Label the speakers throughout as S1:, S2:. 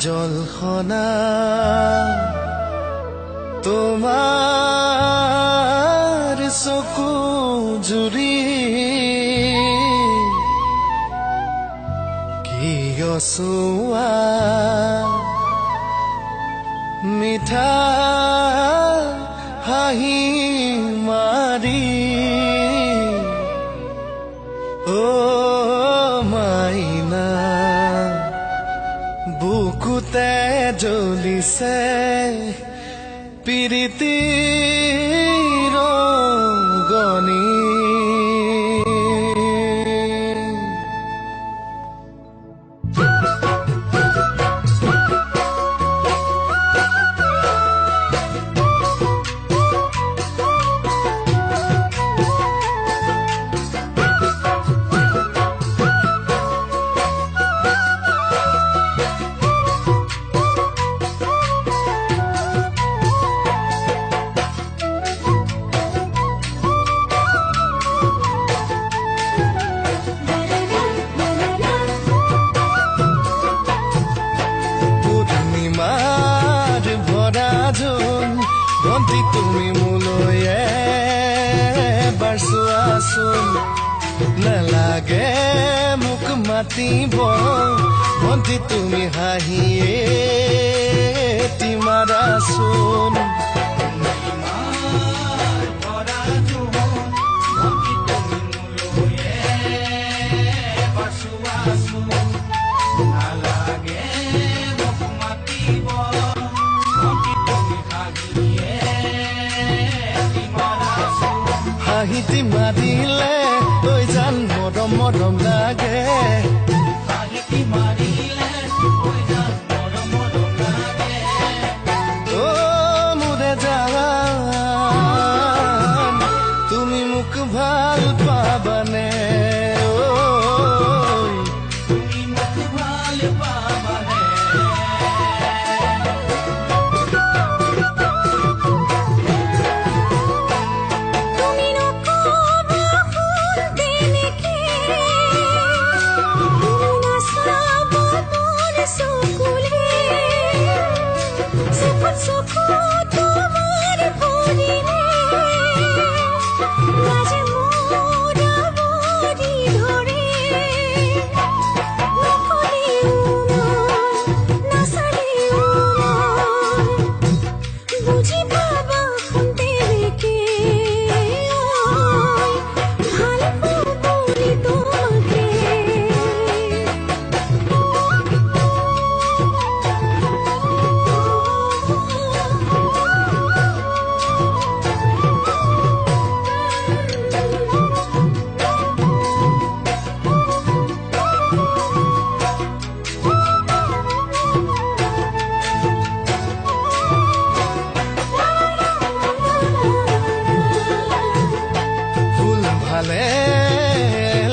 S1: জলখনা তোমাৰ চকু জুৰি কি অচুৱা মিঠা হাঁহি মাৰি মাইনা বুকুতে জ্বলিছে প্ৰীতিৰ গনি ভন্তি তুমি মোলৈ এবাৰ চোৱাচোন নালাগে মোক মাতিব ভন্তি তুমি হাঁহিয়ে মাৰাচোন হাঁহিটি মাৰিলে তই জান মৰম মৰম লাগে হাঁহিটি মাৰিলে তই জান মৰম মৰম লাগে মোৰে জান তুমি মোক ভাল পাবানে তুমি মোক ভাল পাবানে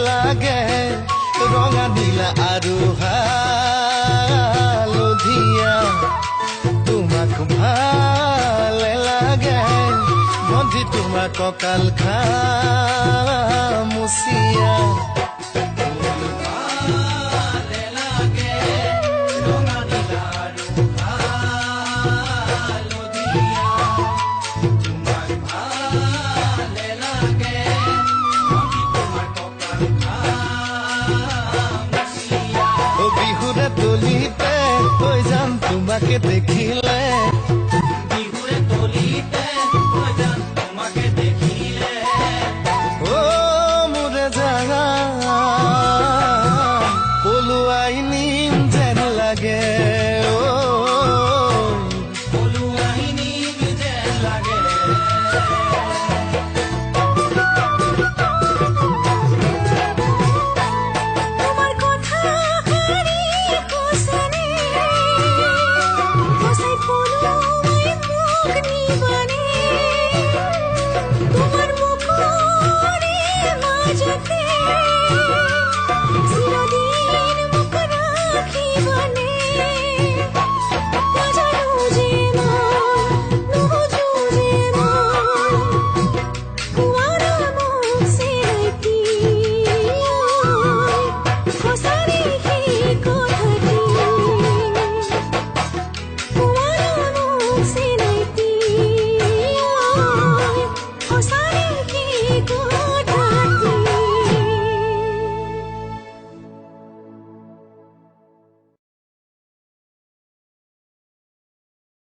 S1: লাগে ৰঙা নীলা আৰু হালধীয়া তোমাক ভালে লাগে ভন্তি তোমাৰ কঁকাল খামুচিয়া বিহুৰে তলিতে তই যাম তোমাকে দেখিলে